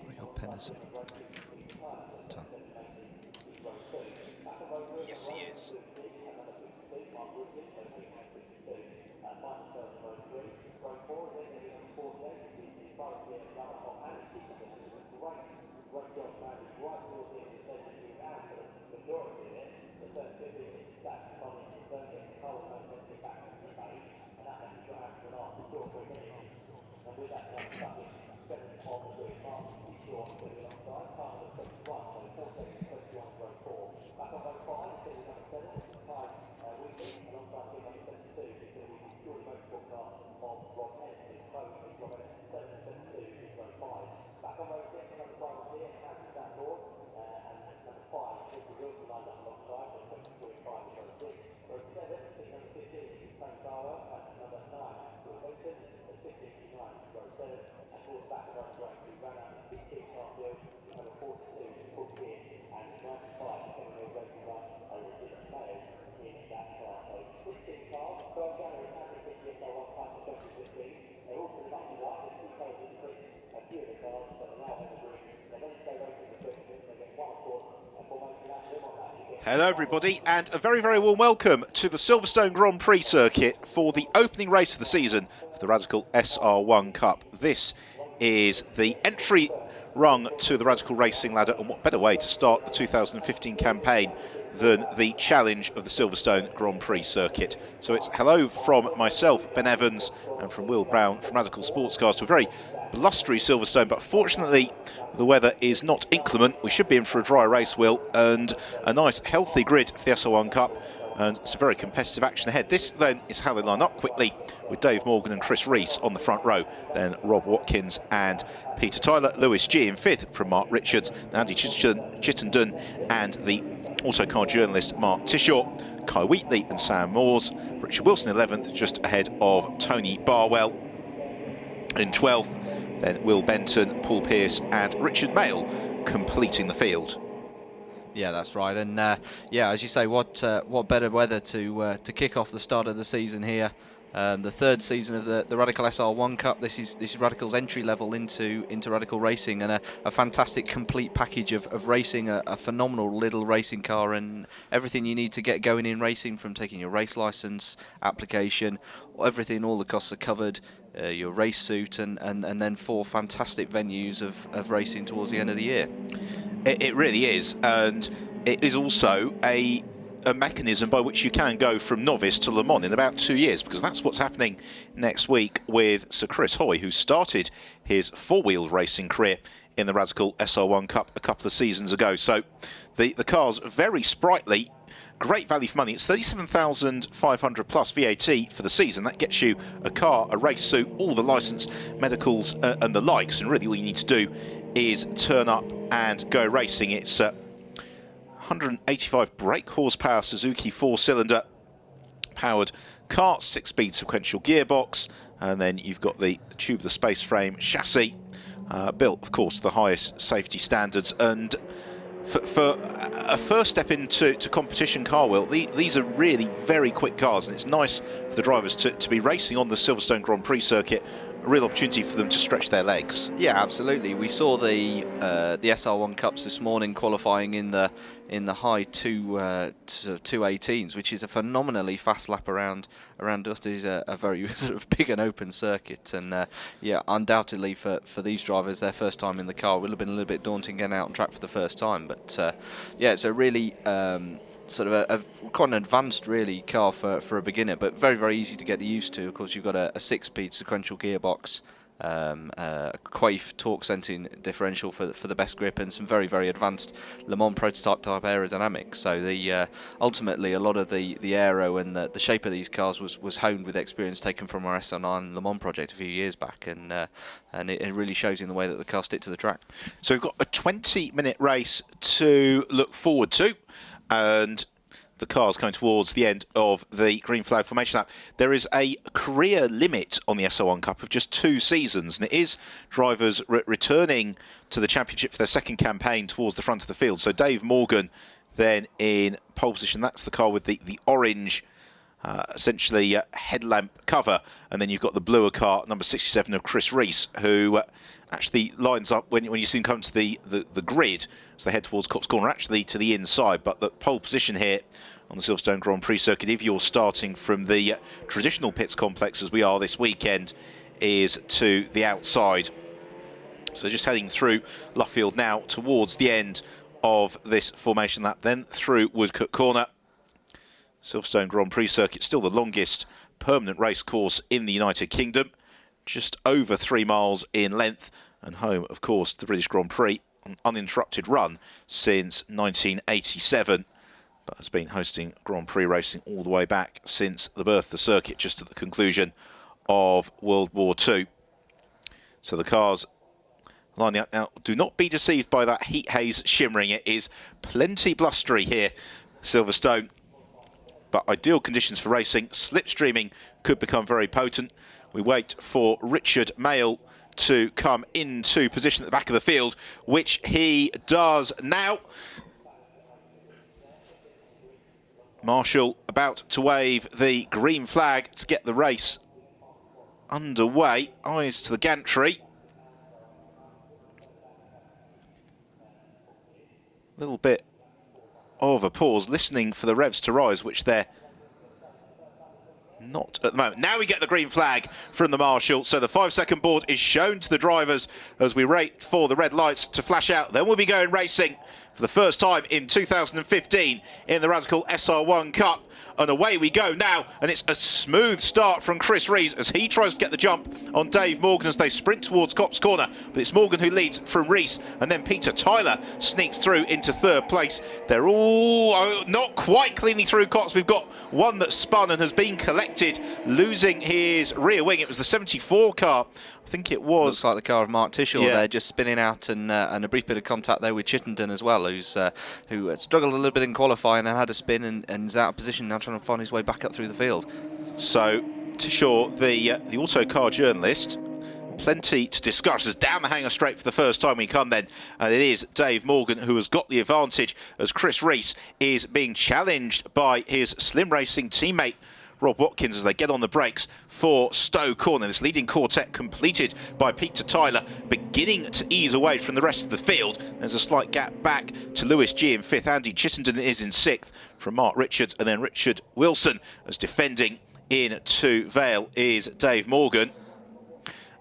Real Pennison. Yes, he is. Hello everybody, and a very, very warm welcome to the Silverstone Grand Prix circuit for the opening race of the season for the Radical SR1 Cup. This is the entry rung to the Radical Racing ladder, and what better way to start the 2015 campaign than the challenge of the Silverstone Grand Prix circuit. So it's hello from myself, Ben Evans, and from Will Brown from Radical Sportscars to a very blustery Silverstone, but fortunately the weather is not inclement. We should be in for a dry race, Will, and a nice healthy grid for the SR1 Cup, and it's a very competitive action ahead. This then is how they line up quickly, with Dave Morgan and Chris Rees on the front row, then Rob Watkins and Peter Tyler, Lewis G in fifth from Mark Richards, Andy Chittenden and the autocar journalist Mark Tishaw, Kai Wheatley and Sam Moores, Richard Wilson 11th, just ahead of Tony Barwell in 12th, then Will Benton, Paul Pearce and Richard Mayle completing the field. Yeah, that's right. And yeah, as you say, what better weather to kick off the start of the season here. The third season of the Radical SR1 Cup. This is Radical's entry level into Radical Racing, and a fantastic complete package of racing, a phenomenal little racing car, and everything you need to get going in racing, from taking your race license application, everything, all the costs are covered. Your race suit, and then 4 fantastic venues of racing towards the end of the year. It really is, and it is also a mechanism by which you can go from novice to Le Mans in about 2 years, because that's what's happening next week with Sir Chris Hoy, who started his four-wheel racing career in the Radical SR1 Cup a couple of seasons ago. So the car's very sprightly. Great value for money. It's $37,500 plus VAT for the season. That gets you a car, a race suit, all the licence, medicals and the likes. And really all you need to do is turn up and go racing. It's 185 brake horsepower Suzuki 4-cylinder powered car, 6-speed sequential gearbox. And then you've got the tubular space frame chassis, built, of course, to the highest safety standards. And for a first step into competition car, Will, these are really very quick cars, and it's nice for the drivers to be racing on the Silverstone Grand Prix circuit. A real opportunity for them to stretch their legs. Yeah, absolutely. We saw the SR1 Cups this morning qualifying in the high 218s, which is a phenomenally fast lap around us. It is a very sort of big and open circuit, and yeah, undoubtedly for these drivers, their first time in the car will have been a little bit daunting getting out on track for the first time. But yeah, it's a really sort of a quite an advanced really car for a beginner, but very, very easy to get used to. Of course, you've got a 6-speed sequential gearbox, Quaife torque sensing differential for the best grip, and some very, very advanced Le Mans prototype type aerodynamics. So the ultimately a lot of the aero and the shape of these cars was honed with experience taken from our SR9 Le Mans project a few years back, and it really shows in the way that the cars stick to the track. So we've got a 20-minute race to look forward to, and the car's going towards the end of the green flag formation lap. There is a career limit on the SR1 Cup of just 2 seasons, and it is drivers returning to the championship for their second campaign towards the front of the field. So Dave Morgan then in pole position. That's the car with the orange essentially headlamp cover, and then you've got the bluer car, number 67 of Chris Rees, who actually lines up when you see him come to the grid as they head towards Copse Corner, actually to the inside. But the pole position here on the Silverstone Grand Prix circuit, if you're starting from the traditional pits complex as we are this weekend, is to the outside. So just heading through Luffield now towards the end of this formation lap, then through Woodcote Corner. Silverstone Grand Prix circuit, still the longest permanent race course in the United Kingdom, just over 3 miles in length, and home, of course, to the British Grand Prix, an uninterrupted run since 1987, but has been hosting Grand Prix racing all the way back since the birth of the circuit, just at the conclusion of World War II. So the cars lining up now. Do not be deceived by that heat haze shimmering. It is plenty blustery here, Silverstone, but ideal conditions for racing. Slipstreaming could become very potent. We wait for Richard Mayle to come into position at the back of the field, which he does now. Marshall about to wave the green flag to get the race underway. Eyes to the gantry. Little bit of a pause, listening for the revs to rise, which they're not at the moment. Now we get the green flag from the marshal, so the 5-second board is shown to the drivers as we wait for the red lights to flash out. Then we'll be going racing for the first time in 2015 in the Radical SR1 Cup. And away we go now, and it's a smooth start from Chris Rees as he tries to get the jump on Dave Morgan as they sprint towards Copse Corner. But it's Morgan who leads from Rees, and then Peter Tyler sneaks through into third place. They're all not quite cleanly through Copse. We've got one that spun and has been collected, losing his rear wing. It was the 74 car. I think it was. Looks like the car of Mark Tishel there, just spinning out, and a brief bit of contact there with Chittenden as well, who struggled a little bit in qualifying and had a spin and is out of position now, trying to find his way back up through the field. So Tishel, the auto car journalist, plenty to discuss as down the hanger straight for the first time we come then, and it is Dave Morgan who has got the advantage as Chris Rees is being challenged by his Slim Racing teammate Rob Watkins as they get on the brakes for Stowe Corner. This leading quartet completed by Peter Tyler, beginning to ease away from the rest of the field. There's a slight gap back to Lewis G in 5th. Andy Chittenden is in 6th from Mark Richards, and then Richard Wilson as defending into Vale is Dave Morgan.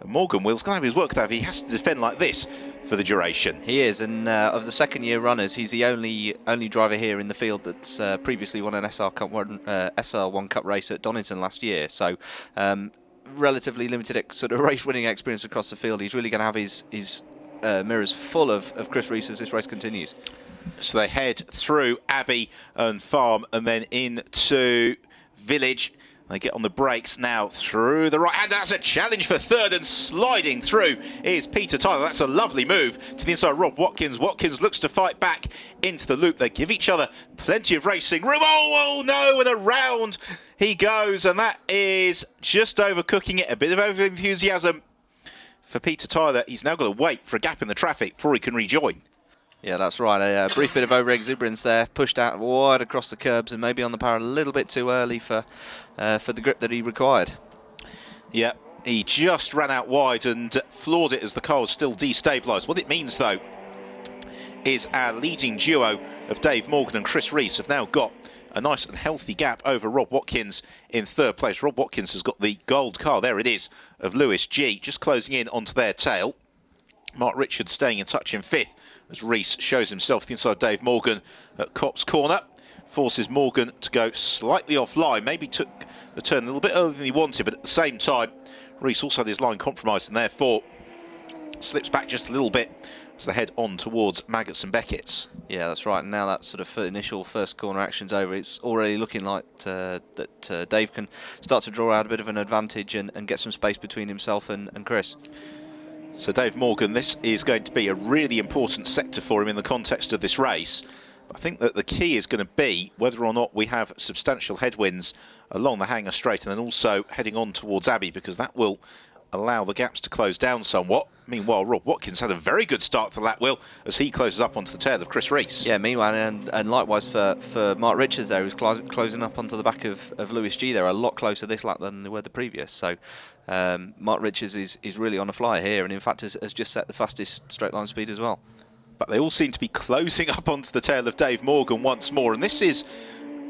And Morgan Will's going to have his work, though, if he has to defend like this for the duration. He is, and of the second-year runners, he's the only driver here in the field that's previously won an SR1 Cup race at Donington last year. So relatively limited sort of race-winning experience across the field. He's really going to have his mirrors full of Chris Rees as this race continues. So they head through Abbey and Farm and then into Village. They get on the brakes now through the right hand. That's a challenge for third, and sliding through is Peter Tyler. That's a lovely move to the inside. Rob Watkins. Watkins looks to fight back into the loop. They give each other plenty of racing room. Oh no, and around he goes, and that is just overcooking it. A bit of over enthusiasm for Peter Tyler. He's now got to wait for a gap in the traffic before he can rejoin. Yeah, that's right. A brief bit of over-exuberance there, pushed out wide across the curbs and maybe on the power a little bit too early for the grip that he required. Yeah, he just ran out wide and floored it as the car was still destabilised. What it means, though, is our leading duo of Dave Morgan and Chris Rees have now got a nice and healthy gap over Rob Watkins in third place. Rob Watkins has got the gold car, there it is, of Lewis G, just closing in onto their tail. Mark Richards staying in touch in 5th as Rees shows himself to the inside Dave Morgan at Copse Corner. Forces Morgan to go slightly offline. Maybe took the turn a little bit earlier than he wanted, but at the same time, Rees also had his line compromised and therefore slips back just a little bit as they head on towards Maggots and Beckett's. Yeah, that's right. And now that sort of initial first corner action's over, it's already looking like that Dave can start to draw out a bit of an advantage and get some space between himself and Chris. So Dave Morgan, this is going to be a really important sector for him in the context of this race. I think that the key is going to be whether or not we have substantial headwinds along the hanger straight and then also heading on towards Abbey, because that will allow the gaps to close down somewhat. Meanwhile, Rob Watkins had a very good start to the lap, Will, as he closes up onto the tail of Chris Rees. Yeah, meanwhile, and likewise for Mark Richards there, who's closing up onto the back of Lewis G there, a lot closer this lap than they were the previous. So Mark Richards is really on a flyer here, and in fact has just set the fastest straight line speed as well. But they all seem to be closing up onto the tail of Dave Morgan once more, and this is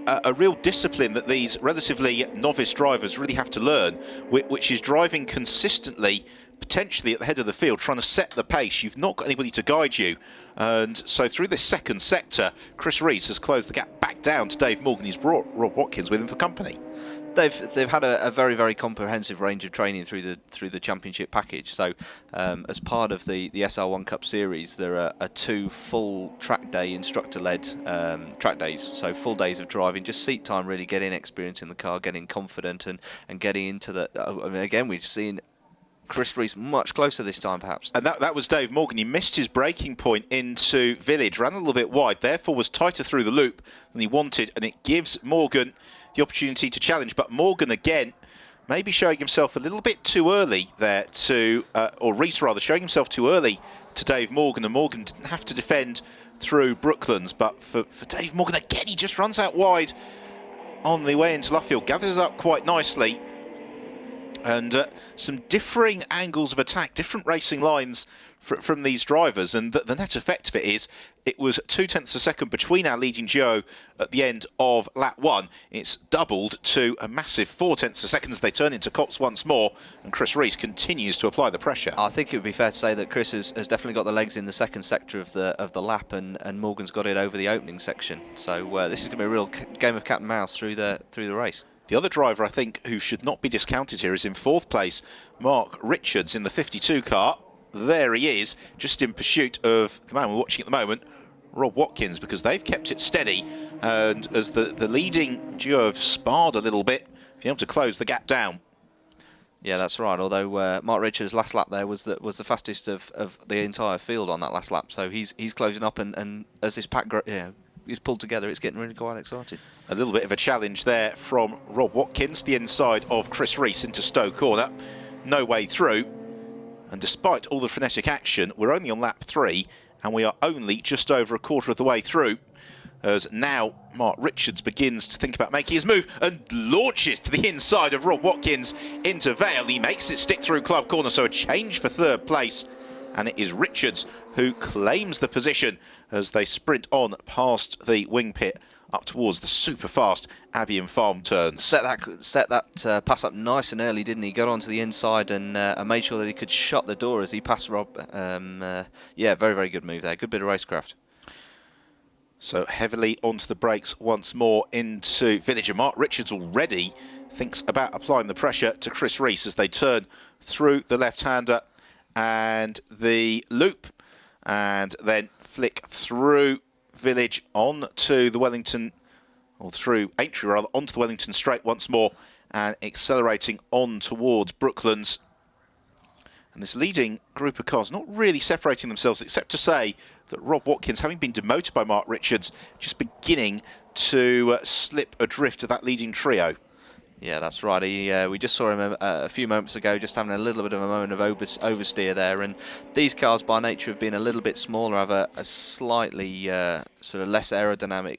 a real discipline that these relatively novice drivers really have to learn, which is driving consistently, potentially at the head of the field, trying to set the pace. You've not got anybody to guide you. And so through this second sector, Chris Rees has closed the gap back down to Dave Morgan. He's brought Rob Watkins with him for company. They've had a very, very comprehensive range of training through the championship package. So as part of the SR1 Cup Series, there are 2 full track day instructor-led track days. So full days of driving, just seat time, really getting experience in the car, getting confident and getting into the... I mean, again, we've seen Chris Rees much closer this time, perhaps. And that was Dave Morgan. He missed his braking point into Village, ran a little bit wide, therefore was tighter through the loop than he wanted, and it gives Morgan the opportunity to challenge. But Morgan, again, maybe showing himself a little bit too early there to, or Rees rather, showing himself too early to Dave Morgan, and Morgan didn't have to defend through Brooklands. But for Dave Morgan, again, he just runs out wide on the way into Luffield, gathers up quite nicely. And some differing angles of attack, different racing lines from these drivers, and the net effect of it is it was 0.2 of a second between our leading duo at the end of lap 1. It's doubled to a massive 0.4 of a second as they turn into cops once more, and Chris Rees continues to apply the pressure. I think it would be fair to say that Chris has definitely got the legs in the second sector of the lap, and Morgan's got it over the opening section. So this is going to be a real game of cat and mouse through the race. The other driver, I think, who should not be discounted here is in 4th place, Mark Richards in the 52 car. There he is, just in pursuit of the man we're watching at the moment, Rob Watkins, because they've kept it steady. And as the leading duo have sparred a little bit, being able to close the gap down. Yeah, that's right. Although Mark Richards' last lap there was the fastest of the entire field on that last lap. So he's closing up, and as this pack is pulled together, it's getting really quite exciting. A little bit of a challenge there from Rob Watkins, the inside of Chris Rees into Stowe Corner. No way through. And despite all the frenetic action, we're only on lap 3, and we are only just over a quarter of the way through, as now Mark Richards begins to think about making his move and launches to the inside of Rob Watkins into Vale. He makes it stick through Club Corner, so a change for 3rd place. And it is Richards who claims the position as they sprint on past the wing pit up towards the super fast Albion Farm turns. Set that pass up nice and early, didn't he? Got onto the inside and made sure that he could shut the door as he passed Rob. Yeah, very, very good move there. Good bit of racecraft. So heavily onto the brakes once more into Village. And Mark Richards already thinks about applying the pressure to Chris Rees as they turn through the left-hander and the loop, and then flick through Village on to the Wellington, or through Aintree rather, onto the Wellington straight once more, and accelerating on towards Brooklands. And this leading group of cars not really separating themselves, except to say that Rob Watkins, having been demoted by Mark Richards, just beginning to slip adrift of that leading trio. Yeah, that's right. We just saw him a few moments ago, just having a little bit of a moment of oversteer there. And these cars, by nature of being a little bit smaller, have a slightly sort of less aerodynamic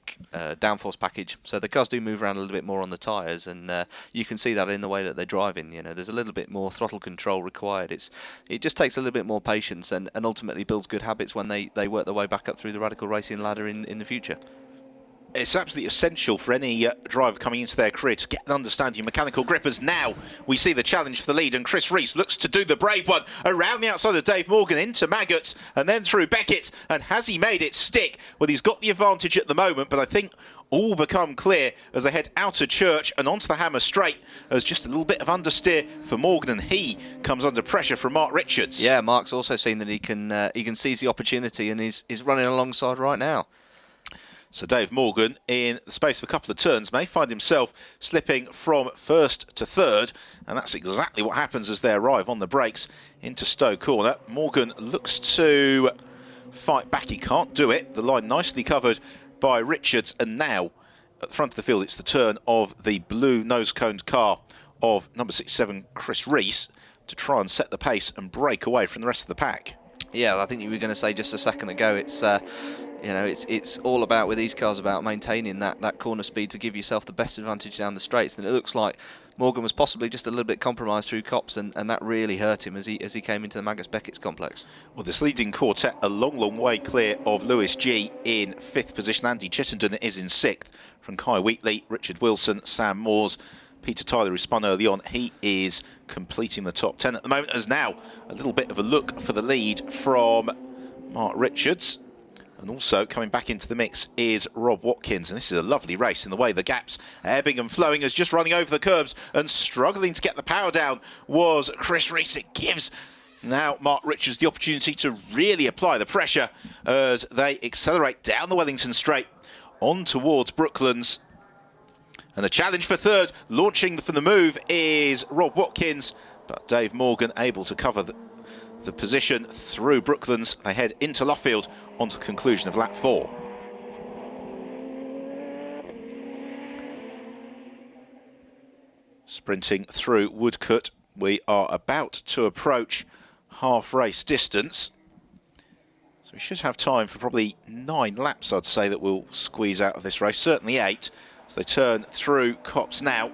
downforce package. So the cars do move around a little bit more on the tyres, and you can see that in the way that they're driving. You know, there's a little bit more throttle control required. It just takes a little bit more patience, and ultimately builds good habits when they work their way back up through the Radical Racing ladder in the future. It's absolutely essential for any driver coming into their career to get an understanding of mechanical grippers. Now we see the challenge for the lead, and Chris Rees looks to do the brave one around the outside of Dave Morgan into Maggots and then through Beckett. And has he made it stick? Well, he's got the advantage at the moment, but I think all will become clear as they head out of Church and onto the Hammer Straight, as just a little bit of understeer for Morgan, and he comes under pressure from Mark Richards. Yeah, Mark's also seen that he can seize the opportunity, and is running alongside right now. So Dave Morgan, in the space of a couple of turns, may find himself slipping from 1st to 3rd, and that's exactly what happens as they arrive on the brakes into Stowe Corner. Morgan looks to fight back. He can't do it. The line nicely covered by Richards, and now at the front of the field it's the turn of the blue nose-coned car of number 67 Chris Rees to try and set the pace and break away from the rest of the pack. Yeah, I think you were going to say just a second ago, it's it's all about, with these cars, about maintaining that corner speed to give yourself the best advantage down the straights. And it looks like Morgan was possibly just a little bit compromised through Copse, and that really hurt him as he came into the Maggotts Beckett's complex. Well, this leading quartet a long way clear of Lewis G in 5th position. Andy Chittenden is in 6th from Kai Wheatley, Richard Wilson, Sam Moores, Peter Tyler, who spun early on. He is completing the top 10 at the moment. As now a little bit of a look for the lead from Mark Richards. And also coming back into the mix is Rob Watkins. And this is a lovely race in the way the gaps ebbing and flowing, as just running over the curbs and struggling to get the power down was Chris Rees. It gives now Mark Richards the opportunity to really apply the pressure as they accelerate down the Wellington Straight on towards Brooklands. And the challenge for 3rd, launching from the move, is Rob Watkins, but Dave Morgan able to cover the position through Brooklands. They head into Luffield onto the conclusion of lap 4. Sprinting through Woodcote, we are about to approach half race distance. So we should have time for probably 9 laps, I'd say, that we'll squeeze out of this race, certainly 8. So they turn through Copse now.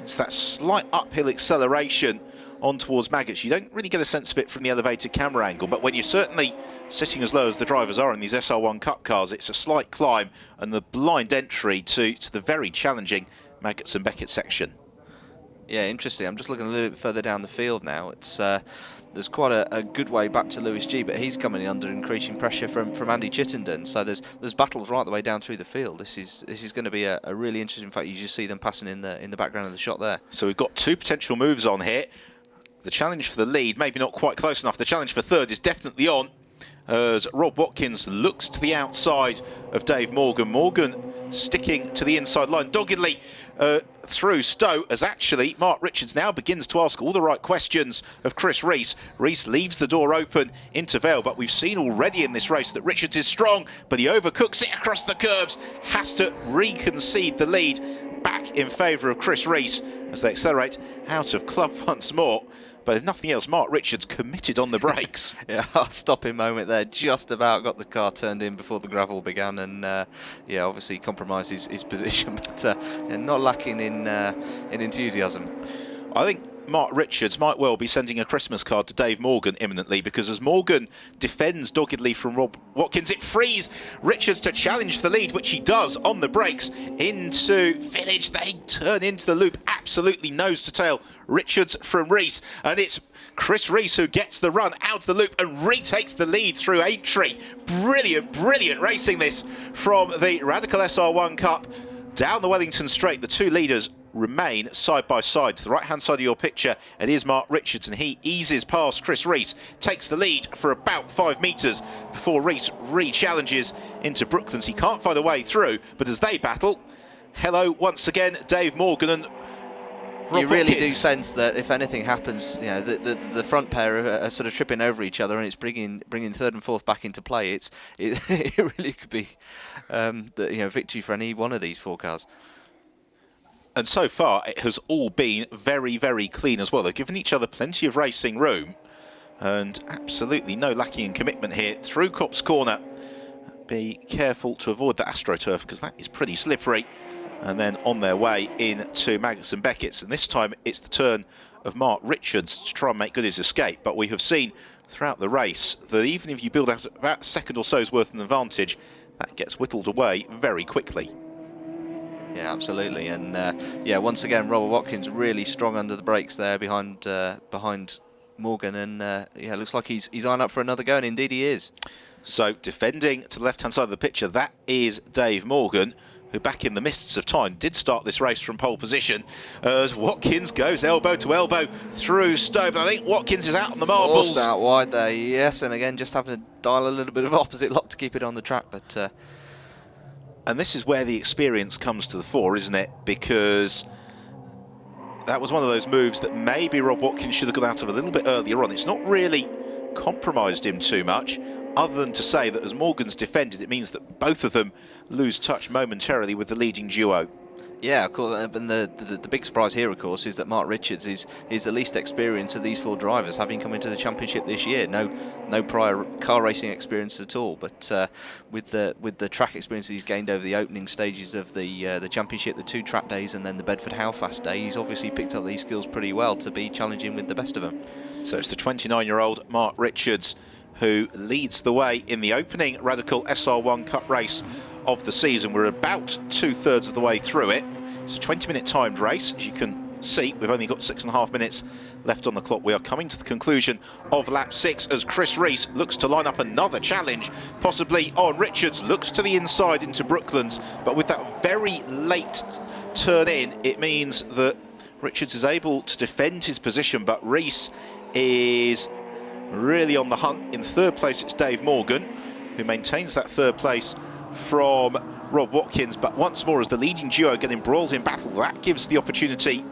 It's that slight uphill acceleration on towards Maggotts. You don't really get a sense of it from the elevated camera angle, but when you're certainly sitting as low as the drivers are in these SR1 Cup cars, it's a slight climb and the blind entry to the very challenging Maggotts and Beckett section. Yeah, interesting. I'm just looking a little bit further down the field now. It's there's quite a good way back to Lewis G, but he's coming in under increasing pressure from Andy Chittenden. So there's battles right the way down through the field. This is going to be a really interesting fact. You just see them passing in the background of the shot there. So we've got 2 potential moves on here. The challenge for the lead, maybe not quite close enough. The challenge for 3rd is definitely on, as Rob Watkins looks to the outside of Dave Morgan. Morgan sticking to the inside line doggedly through Stowe, as actually Mark Richards now begins to ask all the right questions of Chris Rees. Rees leaves the door open into Vale, but we've seen already in this race that Richards is strong, but he overcooks it across the curbs, has to reconcede the lead back in favour of Chris Rees as they accelerate out of club once more. But if nothing else, Mark Richards committed on the brakes. Yeah, stopping moment there. Just about got the car turned in before the gravel began, and yeah, obviously compromised his position, but not lacking in enthusiasm. I think Mark Richards might well be sending a Christmas card to Dave Morgan imminently, because as Morgan defends doggedly from Rob Watkins, it frees Richards to challenge the lead, which he does on the brakes into Village. They turn into the loop, absolutely nose to tail. Richards from Rees, and it's Chris Rees who gets the run out of the loop and retakes the lead through Aintree. Brilliant racing this from the Radical SR1 Cup down the Wellington Straight. The 2 leaders remain side by side. To the right hand side of your picture, it is Mark Richards, and he eases past Chris Rees, takes the lead for about 5 metres before Rees re-challenges into Brooklands. He can't find a way through, but as they battle, hello once again Dave Morgan and Rob you really Watkins. do sense that if anything happens, you know, the front pair are sort of tripping over each other, and it's bringing 3rd and 4th back into play. It really could be victory for any one of these 4 cars. And so far, it has all been very clean as well. They've given each other plenty of racing room, and absolutely no lacking in commitment here through Copse Corner. Be careful to avoid the AstroTurf, because that is pretty slippery. And then on their way into Maggotts and Beckett's, and this time it's the turn of Mark Richards to try and make good his escape. But we have seen throughout the race that even if you build out about a second or so's worth of advantage, that gets whittled away very quickly. Yeah, absolutely. And yeah, once again, Robert Watkins really strong under the brakes there behind Morgan, and yeah, looks like he's eyeing up for another go, and indeed he is. So defending to the left-hand side of the picture, that is Dave Morgan, who back in the mists of time did start this race from pole position, as Watkins goes elbow to elbow through Stowe. But I think Watkins is out on the marbles. Forced out wide there, yes, and again just having to dial a little bit of opposite lock to keep it on the track. But and this is where the experience comes to the fore, isn't it? Because that was one of those moves that maybe Rob Watkins should have got out of a little bit earlier on. It's not really compromised him too much, other than to say that as Morgan's defended, it means that both of them lose touch momentarily with the leading duo. Yeah, of course. And the big surprise here, of course, is that Mark Richards is the least experienced of these 4 drivers, having come into the championship this year. No prior car racing experience at all. But with the track experience he's gained over the opening stages of the championship, the 2 track days, and then the Bedford How Fast day, he's obviously picked up these skills pretty well to be challenging with the best of them. So it's the 29-year-old Mark Richards who leads the way in the opening Radical SR1 Cup race of the season. We're about 2/3 of the way through it. It's a 20-minute timed race. As you can see, we've only got 6.5 minutes left on the clock. We are coming to the conclusion of lap 6 as Chris Rees looks to line up another challenge, possibly on Richards. Looks to the inside into Brooklands, but with that very late turn in, it means that Richards is able to defend his position, but Rees is really on the hunt. In 3rd place, it's Dave Morgan, who maintains that 3rd place from Rob Watkins, but once more as the leading duo get embroiled in battle, that gives the opportunity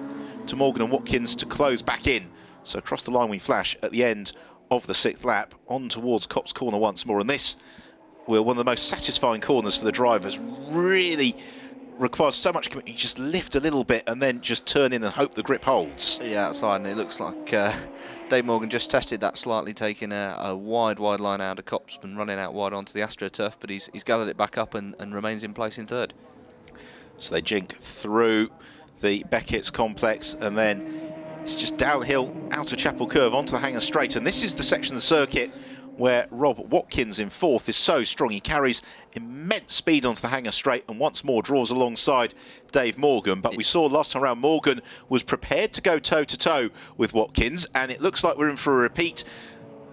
to Morgan and Watkins to close back in. So across the line we flash at the end of the 6th lap, on towards Copse Corner once more, and this will one of the most satisfying corners for the drivers. Really requires so much commitment. You just lift a little bit and then just turn in and hope the grip holds. Yeah, outside, and it looks like Dave Morgan just tested that slightly, taking a wide line out of Copse and running out wide onto the AstroTurf, but he's gathered it back up and remains in place in 3rd. So they jink through the Beckett's complex, and then it's just downhill out of Chapel Curve onto the Hangar Straight, and this is the section of the circuit where Rob Watkins in 4th is so strong. He carries immense speed onto the Hangar Straight and once more draws alongside Dave Morgan. But we saw last time around Morgan was prepared to go toe-to-toe with Watkins, and it looks like we're in for a repeat.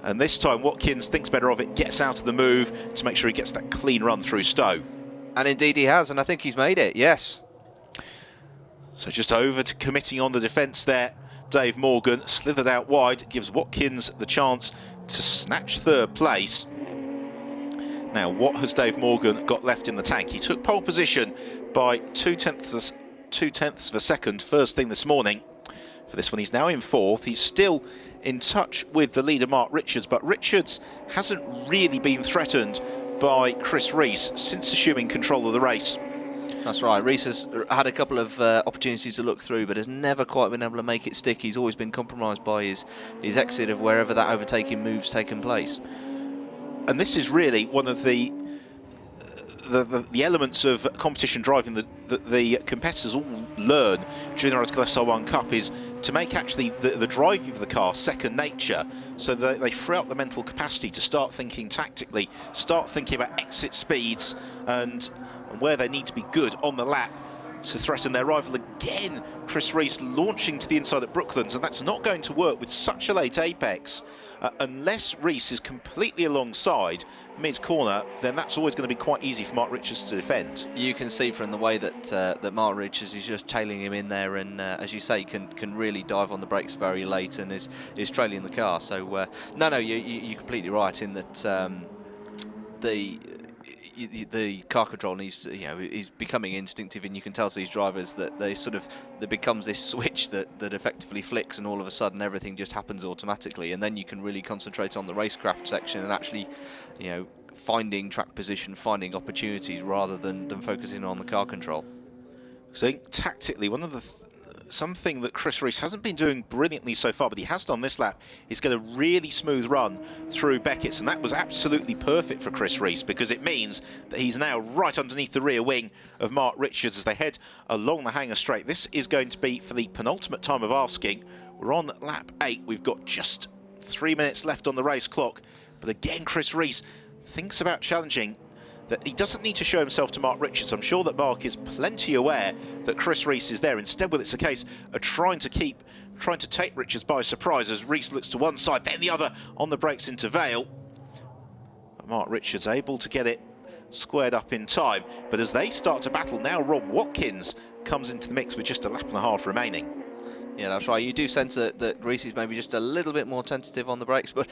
And this time Watkins thinks better of it, gets out of the move to make sure he gets that clean run through Stowe. And indeed he has, and I think he's made it, yes. So just over to committing on the defence there. Dave Morgan slithered out wide, gives Watkins the chance to snatch 3rd place. Now, what has Dave Morgan got left in the tank? He took pole position by 0.2 of a second first thing this morning. For this one, he's now in 4th. He's still in touch with the leader, Mark Richards, but Richards hasn't really been threatened by Chris Rees since assuming control of the race. That's right. Rees has had a couple of opportunities to look through, but has never quite been able to make it stick. He's always been compromised by his exit of wherever that overtaking move's taken place. And this is really one of the elements of competition driving that the competitors all learn during the Radical SR1 Cup is to make actually the driving of the car second nature, so that they free up the mental capacity to start thinking tactically, start thinking about exit speeds and where they need to be good on the lap to threaten their rival. Again, Chris Rees launching to the inside at Brooklands, and that's not going to work with such a late apex. Unless Rees is completely alongside mid-corner, then that's always going to be quite easy for Mark Richards to defend. You can see from the way that Mark Richards is just tailing him in there, and as you say, can really dive on the brakes very late and is trailing the car. So no, you're completely right in that the car control needs to, is becoming instinctive, and you can tell to these drivers that there becomes this switch that effectively flicks, and all of a sudden everything just happens automatically, and then you can really concentrate on the racecraft section and actually finding track position, finding opportunities rather than focusing on the car control. So I think tactically one of the something that Chris Rees hasn't been doing brilliantly so far, but he has done this lap, is get a really smooth run through Beckett's, and that was absolutely perfect for Chris Rees, because it means that he's now right underneath the rear wing of Mark Richards as they head along the Hangar Straight. This is going to be for the penultimate time of asking. We're on lap 8. We've got just 3 minutes left on the race clock, but again Chris Rees thinks about challenging. That he doesn't need to show himself to Mark Richards. I'm sure that Mark is plenty aware that Chris Rees is there. Instead, it's a case of trying to take Richards by surprise as Rees looks to one side, then the other on the brakes into Vale. But Mark Richards able to get it squared up in time. But as they start to battle now, Rob Watkins comes into the mix with just a lap and a half remaining. Yeah, that's right. You do sense that Rees is maybe just a little bit more tentative on the brakes, but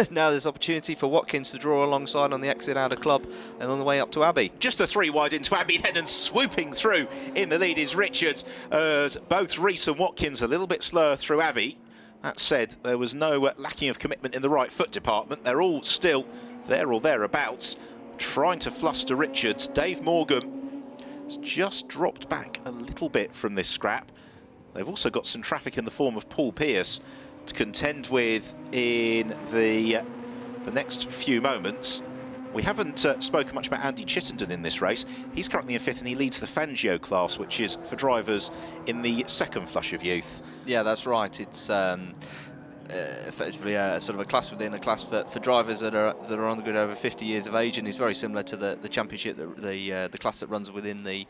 now there's opportunity for Watkins to draw alongside on the exit out of Club and on the way up to Abbey. Just a 3 wide into Abbey then, and swooping through in the lead is Richards, as both Rees and Watkins a little bit slower through Abbey. That said, there was no lacking of commitment in the right foot department. They're all still there or thereabouts, trying to fluster Richards. Dave Morgan has just dropped back a little bit from this scrap. They've also got some traffic in the form of Paul Pierce to contend with in the next few moments. We haven't spoken much about Andy Chittenden in this race. He's currently in 5th and he leads the Fangio class, which is for drivers in the second flush of youth. Yeah, that's right. It's effectively sort of a class within a class for drivers that are on the grid over 50 years of age, and is very similar to the championship, the class that runs within the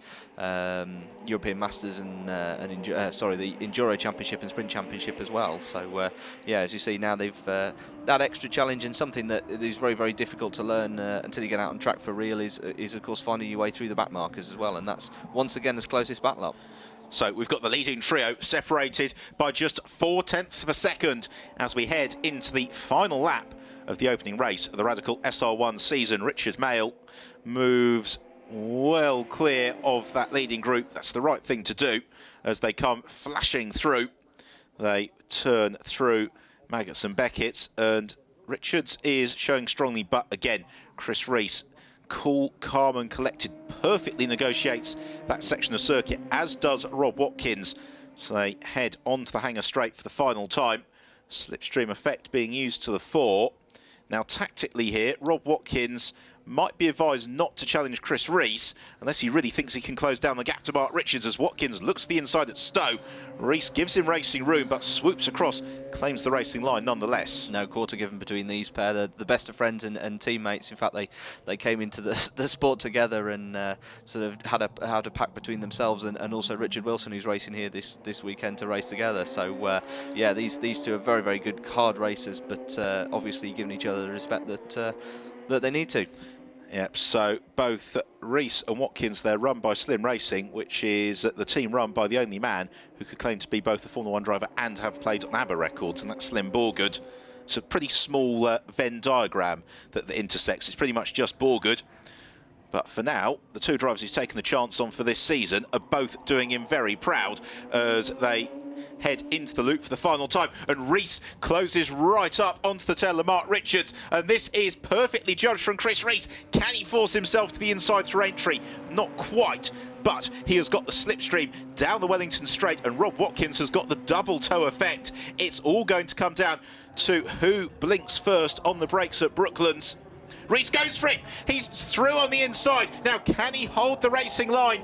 European Masters and the Enduro Championship and Sprint Championship as well. So yeah, as you see now, they've that extra challenge, and something that is very, very difficult to learn until you get out on track for real is of course finding your way through the back markers as well, and that's once again as closest battle up. So we've got the leading trio separated by just 0.4 of a second as we head into the final lap of the opening race of the Radical SR1 season. Richard Mail moves well clear of that leading group. That's the right thing to do as they come flashing through. They turn through Maggots and Beckett, and Richards is showing strongly, but again, Chris Rees, cool, calm and collected, perfectly negotiates that section of circuit, as does Rob Watkins. So they head onto the hangar straight for the final time. Slipstream effect being used to the fore. Now tactically here, Rob Watkins might be advised not to challenge Chris Rees unless he really thinks he can close down the gap to Mark Richards, as Watkins looks to the inside at Stowe. Rees gives him racing room but swoops across, claims the racing line nonetheless. No quarter given between these pair. They're the best of friends and teammates. In fact, they came into the sport together and sort of had a pact between themselves and also Richard Wilson, who's racing here this weekend, to race together. So yeah, these two are very, very good hard racers, but obviously giving each other the respect that they need to. Yep, so both Rees and Watkins, they're run by Slim Racing, which is the team run by the only man who could claim to be both a Formula 1 driver and have played on ABBA records, and that's Slim Borgood. It's a pretty small Venn diagram that intersects. It's pretty much just Borgood. But for now, the two drivers he's taken the chance on for this season are both doing him very proud as they head into the loop for the final time, and Rees closes right up onto the tail of Mark Richards, and this is perfectly judged from Chris Rees. Can he force himself to the inside through entry? Not quite, but he has got the slipstream down the Wellington Straight, and Rob Watkins has got the double toe effect. It's all going to come down to who blinks first on the brakes at Brooklands. Rees goes for it. He's through on the inside. Now, can he hold the racing line?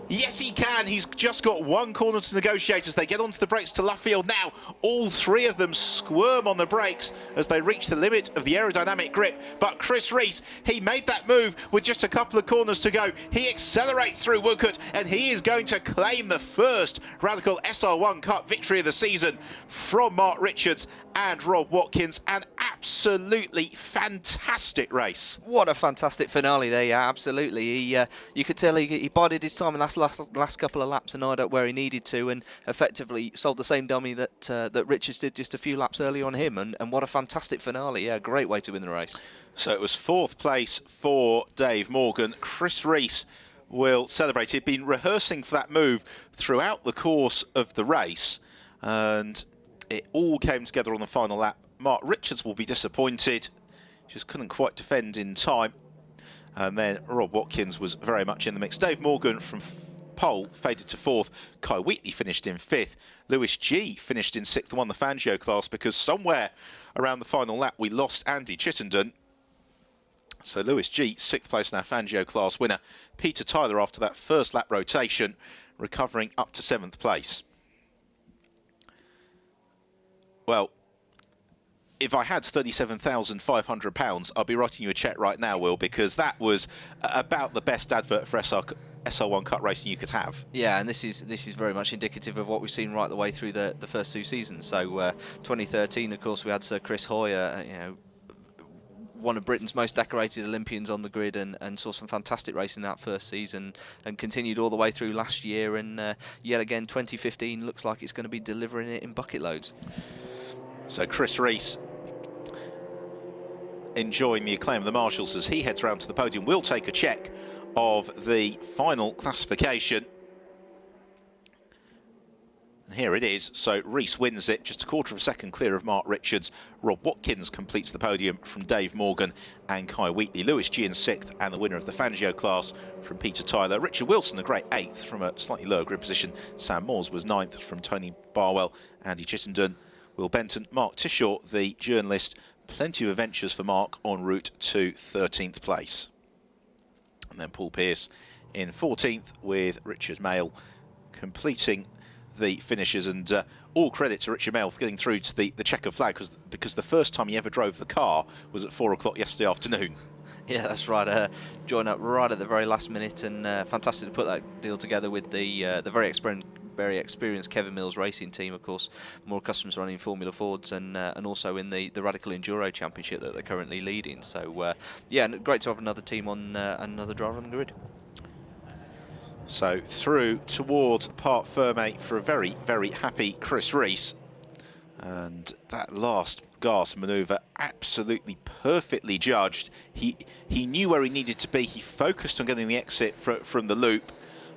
Yes, he can. He's just got one corner to negotiate as they get onto the brakes to Luffield. Now, all three of them squirm on the brakes as they reach the limit of the aerodynamic grip. But Chris Rees, he made that move with just a couple of corners to go. He accelerates through Woodcote, and he is going to claim the first Radical SR1 Cup victory of the season from Mark Richards and Rob Watkins. An absolutely fantastic race. What a fantastic finale there, yeah, absolutely. You could tell he bided his time in last couple of laps and eyed up where he needed to, and effectively sold the same dummy that Richards did just a few laps earlier on him, and what a fantastic finale. Yeah, great way to win the race. So it was 4th place for Dave Morgan. Chris Rees will celebrate. He'd been rehearsing for that move throughout the course of the race, and it all came together on the final lap. Mark Richards will be disappointed, just couldn't quite defend in time. And then Rob Watkins was very much in the mix. Dave Morgan from pole faded to 4th. Kai Wheatley finished in 5th. Lewis G finished in 6th and won the Fangio class, because somewhere around the final lap we lost Andy Chittenden. So Lewis G, 6th place in our Fangio class winner. Peter Tyler, after that first lap rotation, recovering up to 7th place. Well, if I had £37,500, I'd be writing you a cheque right now, Will, because that was about the best advert for SR1 Cup racing you could have. Yeah, and this is very much indicative of what we've seen right the way through the first two seasons. So 2013, of course, we had Sir Chris Hoyer, one of Britain's most decorated Olympians on the grid, and saw some fantastic racing that first season, and continued all the way through last year, and yet again 2015 looks like it's going to be delivering it in bucket loads. So Chris Rees enjoying the acclaim of the marshals as he heads round to the podium. We'll take a check of the final classification. here it is. So Rees wins it, just a quarter of a second clear of Mark Richards. Rob Watkins completes the podium from Dave Morgan and Kai Wheatley. Lewis G in 6th, and the winner of the Fangio class from Peter Tyler. Richard Wilson, the great 8th from a slightly lower grid position. Sam Moores was 9th from Tony Barwell, Andy Chittenden, Will Benton, Mark Tishaw, the journalist. Plenty of adventures for Mark en route to 13th place. And then Paul Pearce in 14th with Richard Mail completing the finishes, and all credit to Richard Mail for getting through to the checker flag, because the first time he ever drove the car was at 4 o'clock yesterday afternoon. Yeah, that's right. Joined up right at the very last minute, and fantastic to put that deal together with the very experienced Kevin Mills Racing team, of course, more accustomed to running Formula Fords, and also in the Radical Enduro Championship that they're currently leading. So yeah, great to have another team on, another driver on the grid. So through towards Parc Fermé for a very, very happy Chris Rees. And that last gas manoeuvre absolutely perfectly judged. He knew where he needed to be. He focused on getting the exit from the loop.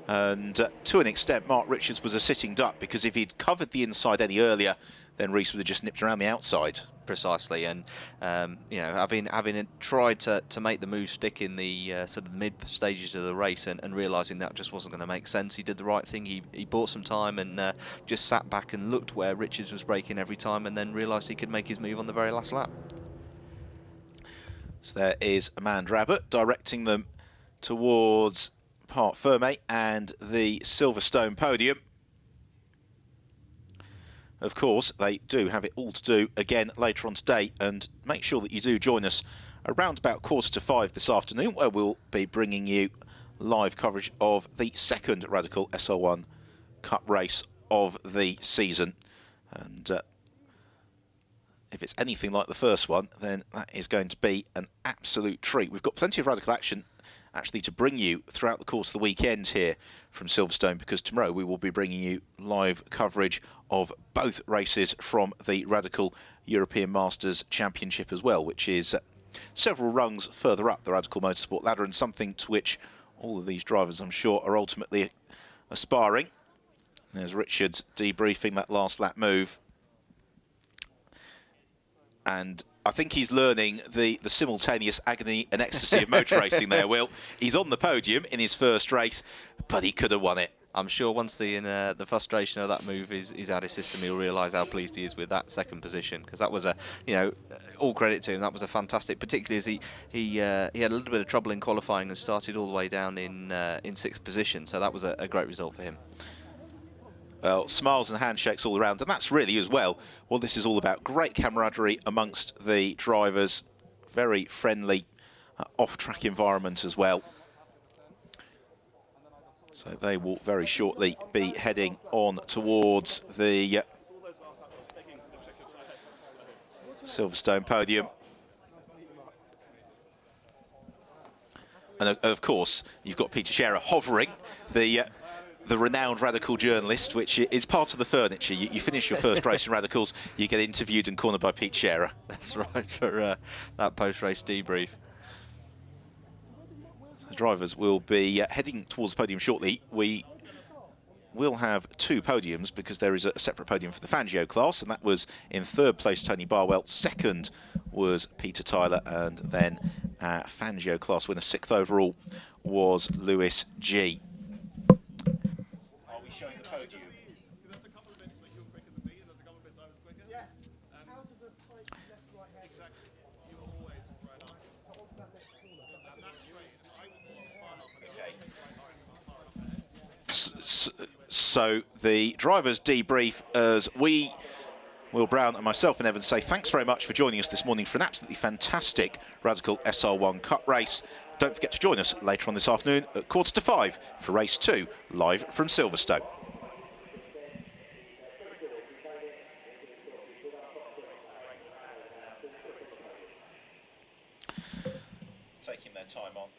And to an extent, Mark Richards was a sitting duck, because if he'd covered the inside any earlier, then Rees would have just nipped around the outside. Precisely, and you know, having tried to make the move stick in the sort of the mid stages of the race, and realising that just wasn't going to make sense, he did the right thing. He bought some time and just sat back and looked where Richards was braking every time, and then realised he could make his move on the very last lap. So there is Amanda Abbott directing them towards Parc Fermé and the Silverstone podium. Of course, they do have it all to do again later on today, and make sure that you do join us around about 4:45 this afternoon, where we'll be bringing you live coverage of the second Radical SR1 Cup race of the season. And if it's anything like the first one, then that is going to be an absolute treat. We've got plenty of Radical action actually to bring you throughout the course of the weekend here from Silverstone, because tomorrow we will be bringing you live coverage of both races from the Radical European Masters Championship as well, which is several rungs further up the Radical Motorsport ladder, and something to which all of these drivers, I'm sure, are ultimately aspiring. There's Richards debriefing that last lap move, and I think he's learning the simultaneous agony and ecstasy of motor racing there, Will. He's on the podium in his first race, but he could have won it. I'm sure once the frustration of that move is out of his system, he'll realise how pleased he is with that second position, because that was all credit to him. That was a fantastic, particularly as he had a little bit of trouble in qualifying and started all the way down in 6th position. So that was a great result for him. Well, smiles and handshakes all around, and that's really as well what this is all about. Great camaraderie amongst the drivers, very friendly off-track environment as well. So they will very shortly be heading on towards the Silverstone podium. And of course, you've got Peter Scherer hovering, the renowned Radical journalist, which is part of the furniture. You finish your first race in Radicals, you get interviewed and cornered by Pete Scherer. That's right, for that post-race debrief. So the drivers will be heading towards the podium shortly. We will have 2 podiums, because there is a separate podium for the Fangio class, and that was in 3rd place Tony Barwell, 2nd was Peter Tyler, and then Fangio class winner 6th overall was Lewis G. So the drivers debrief as we, Will Brown and myself and Evan, say thanks very much for joining us this morning for an absolutely fantastic Radical SR1 Cup race. Don't forget to join us later on this afternoon at 4:45 for race 2, live from Silverstone. Taking their time on.